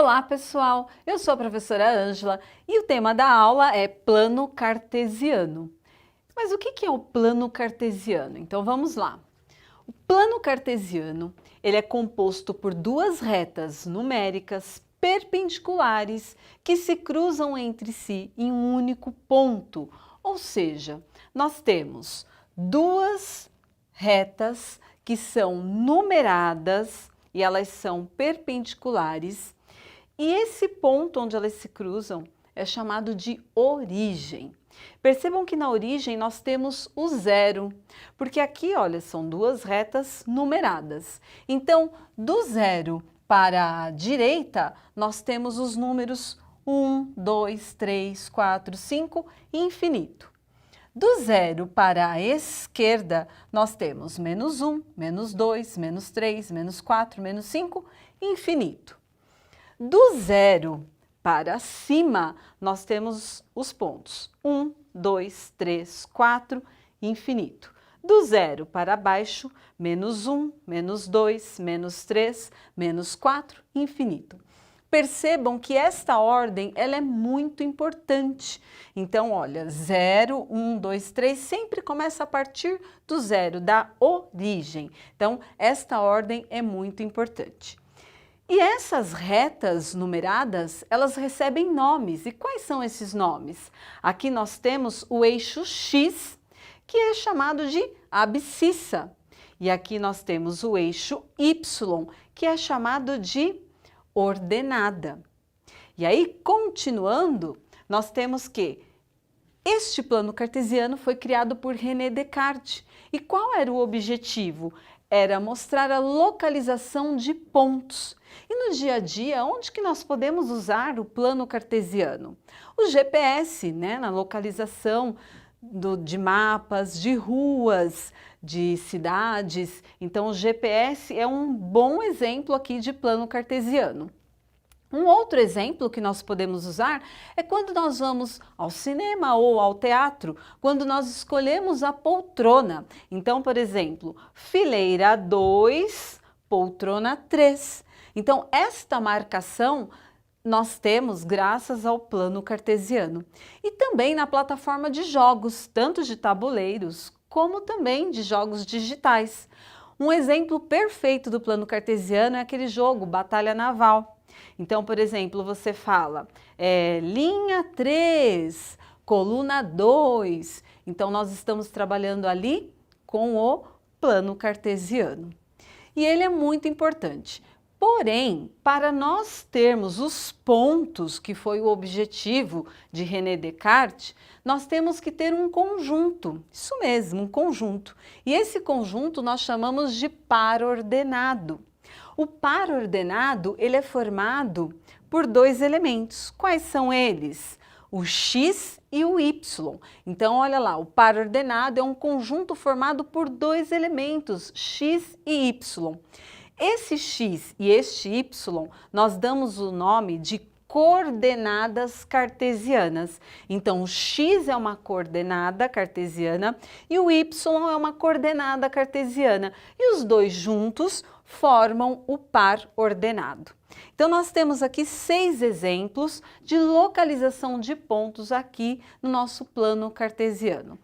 Olá, pessoal! Eu sou a professora Ângela e o tema da aula é plano cartesiano. Mas o que é o plano cartesiano? Então vamos lá. O plano cartesiano ele é composto por duas retas numéricas perpendiculares que se cruzam entre si em um único ponto. Ou seja, nós temos duas retas que são numeradas e elas são perpendiculares. E esse ponto onde elas se cruzam é chamado de origem. Percebam que na origem nós temos o zero, porque aqui, olha, são duas retas numeradas. Então, do zero para a direita, nós temos os números 1, 2, 3, 4, 5 e infinito. Do zero para a esquerda, nós temos menos 1, menos 2, menos 3, menos 4, menos 5 e infinito. Do zero para cima, nós temos os pontos 1, 2, 3, 4, infinito. Do zero para baixo, menos 1, menos 2, menos 3, menos 4, infinito. Percebam que esta ordem ela é muito importante. Então, olha, 0, 1, 2, 3 sempre começa a partir do zero, da origem. Então, esta ordem é muito importante. E essas retas numeradas, elas recebem nomes. E quais são esses nomes? Aqui nós temos o eixo X, que é chamado de abscissa. E aqui nós temos o eixo Y, que é chamado de ordenada. E aí, continuando, nós temos que este plano cartesiano foi criado por René Descartes. E qual era o objetivo? Era mostrar a localização de pontos. E no dia a dia, onde que nós podemos usar o plano cartesiano? O GPS, né, na localização de mapas, de ruas, de cidades. Então, o GPS é um bom exemplo aqui de plano cartesiano. Um outro exemplo que nós podemos usar é quando nós vamos ao cinema ou ao teatro, quando nós escolhemos a poltrona. Então, por exemplo, fileira 2, poltrona 3. Então, esta marcação nós temos graças ao plano cartesiano. E também na plataforma de jogos, tanto de tabuleiros como também de jogos digitais. Um exemplo perfeito do plano cartesiano é aquele jogo Batalha Naval. Então, por exemplo, você fala linha 3, coluna 2. Então, nós estamos trabalhando ali com o plano cartesiano. E ele é muito importante. Porém, para nós termos os pontos, que foi o objetivo de René Descartes, nós temos que ter um conjunto, isso mesmo, um conjunto. E esse conjunto nós chamamos de par ordenado. O par ordenado, ele é formado por dois elementos. Quais são eles? O x e o y. Então, olha lá, o par ordenado é um conjunto formado por dois elementos, x e y. Esse x e este y, nós damos o nome de coordenadas cartesianas. Então, o x é uma coordenada cartesiana e o y é uma coordenada cartesiana. E os dois juntos formam o par ordenado. Então, nós temos aqui 6 exemplos de localização de pontos aqui no nosso plano cartesiano.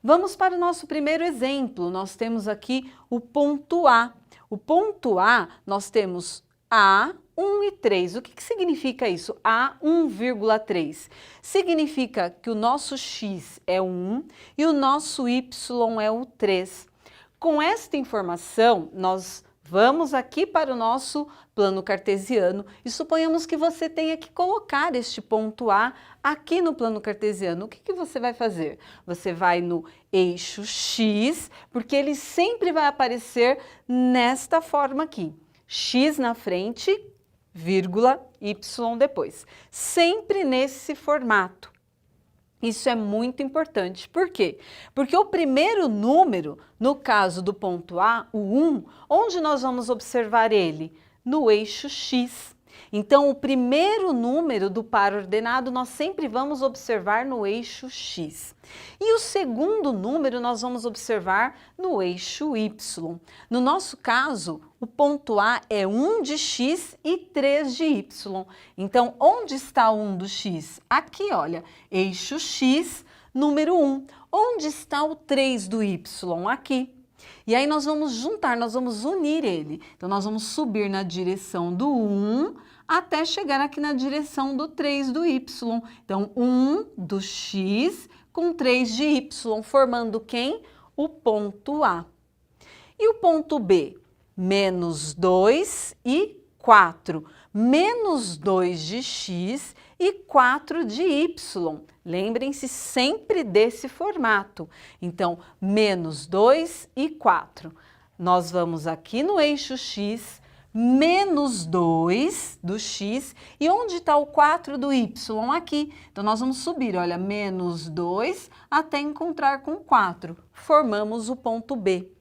Vamos para o nosso primeiro exemplo. Nós temos aqui o ponto A. O ponto A, nós temos A, 1 e 3. O que significa isso? A, 1,3. Significa que o nosso x é 1 e o nosso y é o 3. Com esta informação, nós vamos aqui para o nosso plano cartesiano e suponhamos que você tenha que colocar este ponto A aqui no plano cartesiano. O que você vai fazer? Você vai no eixo X, porque ele sempre vai aparecer nesta forma aqui. X na frente, vírgula, Y depois. Sempre nesse formato. Isso é muito importante. Por quê? Porque o primeiro número, no caso do ponto A, o 1, onde nós vamos observar ele? No eixo X. Então, o primeiro número do par ordenado nós sempre vamos observar no eixo x. E o segundo número nós vamos observar no eixo y. No nosso caso, o ponto A é 1 de x e 3 de y. Então, onde está o 1 do x? Aqui, olha, eixo x, número 1. Onde está o 3 do y? Aqui. E aí nós vamos juntar, nós vamos unir ele. Então, nós vamos subir na direção do 1 até chegar aqui na direção do 3 do y. Então, 1 do x com 3 de y, formando quem? O ponto A. E o ponto B? Menos 2 e 4. Menos 2 de x e 4 de y. Lembrem-se sempre desse formato. Então, menos 2 e 4. Nós vamos aqui no eixo x, menos 2 do x. E onde está o 4 do y? Aqui. Então, nós vamos subir, olha, menos 2 até encontrar com 4. Formamos o ponto B.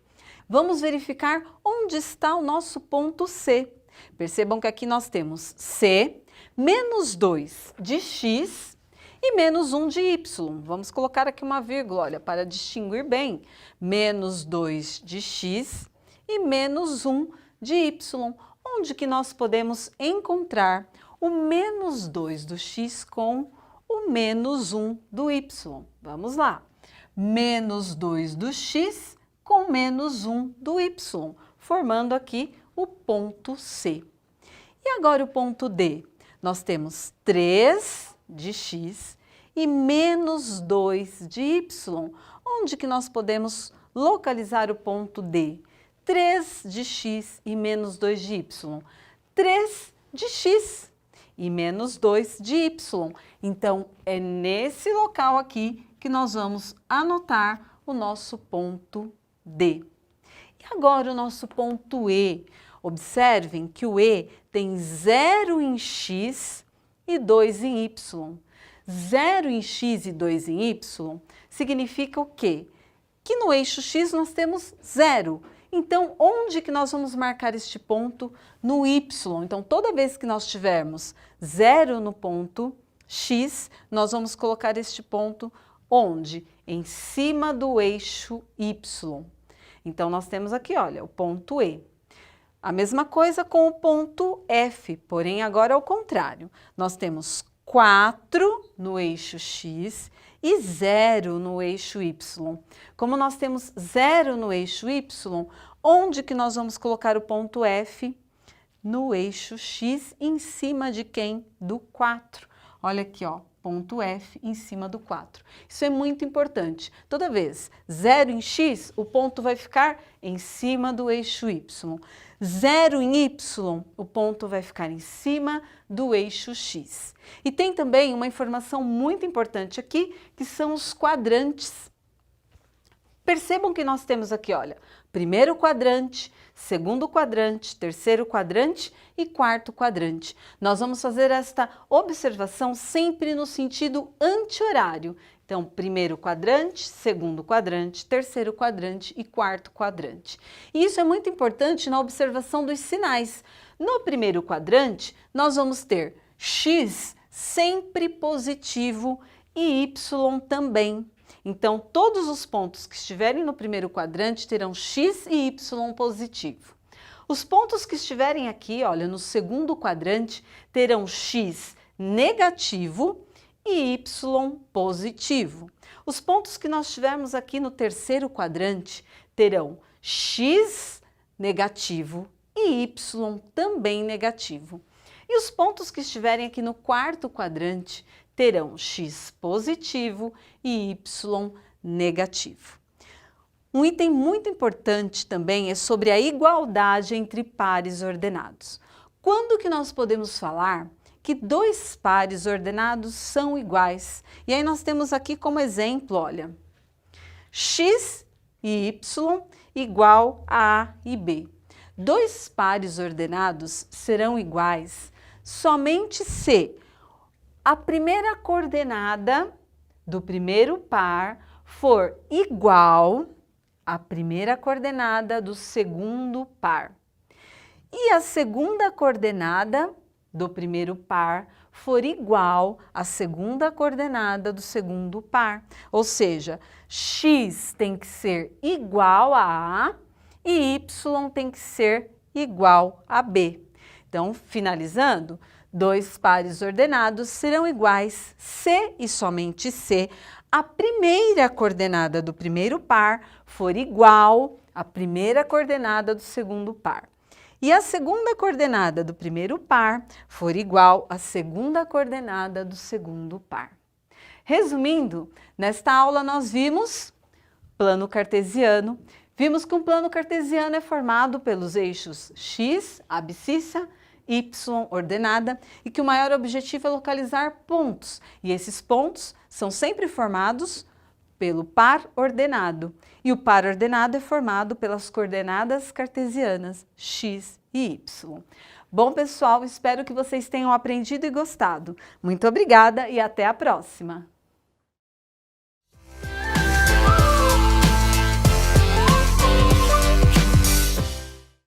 Vamos verificar onde está o nosso ponto C. Percebam que aqui nós temos C, menos 2 de x e menos 1 de y. Vamos colocar aqui uma vírgula, olha, para distinguir bem. Menos 2 de x e menos 1 de y. Onde que nós podemos encontrar o menos 2 do x com o menos 1 do y? Vamos lá. Menos 2 do x com menos 1 do y, formando aqui o ponto C. E agora o ponto D? Nós temos 3 de x e menos 2 de y. Onde que nós podemos localizar o ponto D? 3 de x e menos 2 de y. 3 de x e menos 2 de y. Então, é nesse local aqui que nós vamos anotar o nosso ponto D. E agora o nosso ponto E. Observem que o E tem 0 em x e 2 em y. 0 em x e 2 em y significa o quê? Que no eixo x nós temos 0. Então, onde que nós vamos marcar este ponto? No y. Então, toda vez que nós tivermos 0 no ponto x, nós vamos colocar este ponto onde? Em cima do eixo y. Então, nós temos aqui, olha, o ponto E. A mesma coisa com o ponto F, porém agora ao contrário. Nós temos 4 no eixo x e 0 no eixo y. Como nós temos 0 no eixo y, onde que nós vamos colocar o ponto F? No eixo x, em cima de quem? Do 4. Olha aqui, ó, ponto F em cima do 4. Isso é muito importante. Toda vez 0 em x, o ponto vai ficar em cima do eixo y. 0 em y, o ponto vai ficar em cima do eixo x. E tem também uma informação muito importante aqui, que são os quadrantes. Percebam que nós temos aqui, olha, primeiro quadrante, segundo quadrante, terceiro quadrante e quarto quadrante. Nós vamos fazer esta observação sempre no sentido anti-horário. Então, primeiro quadrante, segundo quadrante, terceiro quadrante e quarto quadrante. E isso é muito importante na observação dos sinais. No primeiro quadrante, nós vamos ter x sempre positivo e y também. Então, todos os pontos que estiverem no primeiro quadrante terão x e y positivo. Os pontos que estiverem aqui, olha, no segundo quadrante, terão x negativo e y positivo. Os pontos que nós tivermos aqui no terceiro quadrante terão x negativo e y também negativo. E os pontos que estiverem aqui no quarto quadrante terão x positivo e y negativo. Um item muito importante também é sobre a igualdade entre pares ordenados. Quando que nós podemos falar que dois pares ordenados são iguais? E aí nós temos aqui como exemplo, olha, x e y igual a A e B. Dois pares ordenados serão iguais somente se a primeira coordenada do primeiro par for igual à primeira coordenada do segundo par. E a segunda coordenada do primeiro par for igual à segunda coordenada do segundo par. Ou seja, x tem que ser igual a A e y tem que ser igual a B. Então, finalizando, dois pares ordenados serão iguais se e somente se a primeira coordenada do primeiro par for igual à primeira coordenada do segundo par. E a segunda coordenada do primeiro par for igual à segunda coordenada do segundo par. Resumindo, nesta aula nós vimos plano cartesiano. Vimos que um plano cartesiano é formado pelos eixos x, abscissa, y, ordenada, e que o maior objetivo é localizar pontos. E esses pontos são sempre formados pelo par ordenado. E o par ordenado é formado pelas coordenadas cartesianas x e y. Bom, pessoal, espero que vocês tenham aprendido e gostado. Muito obrigada e até a próxima!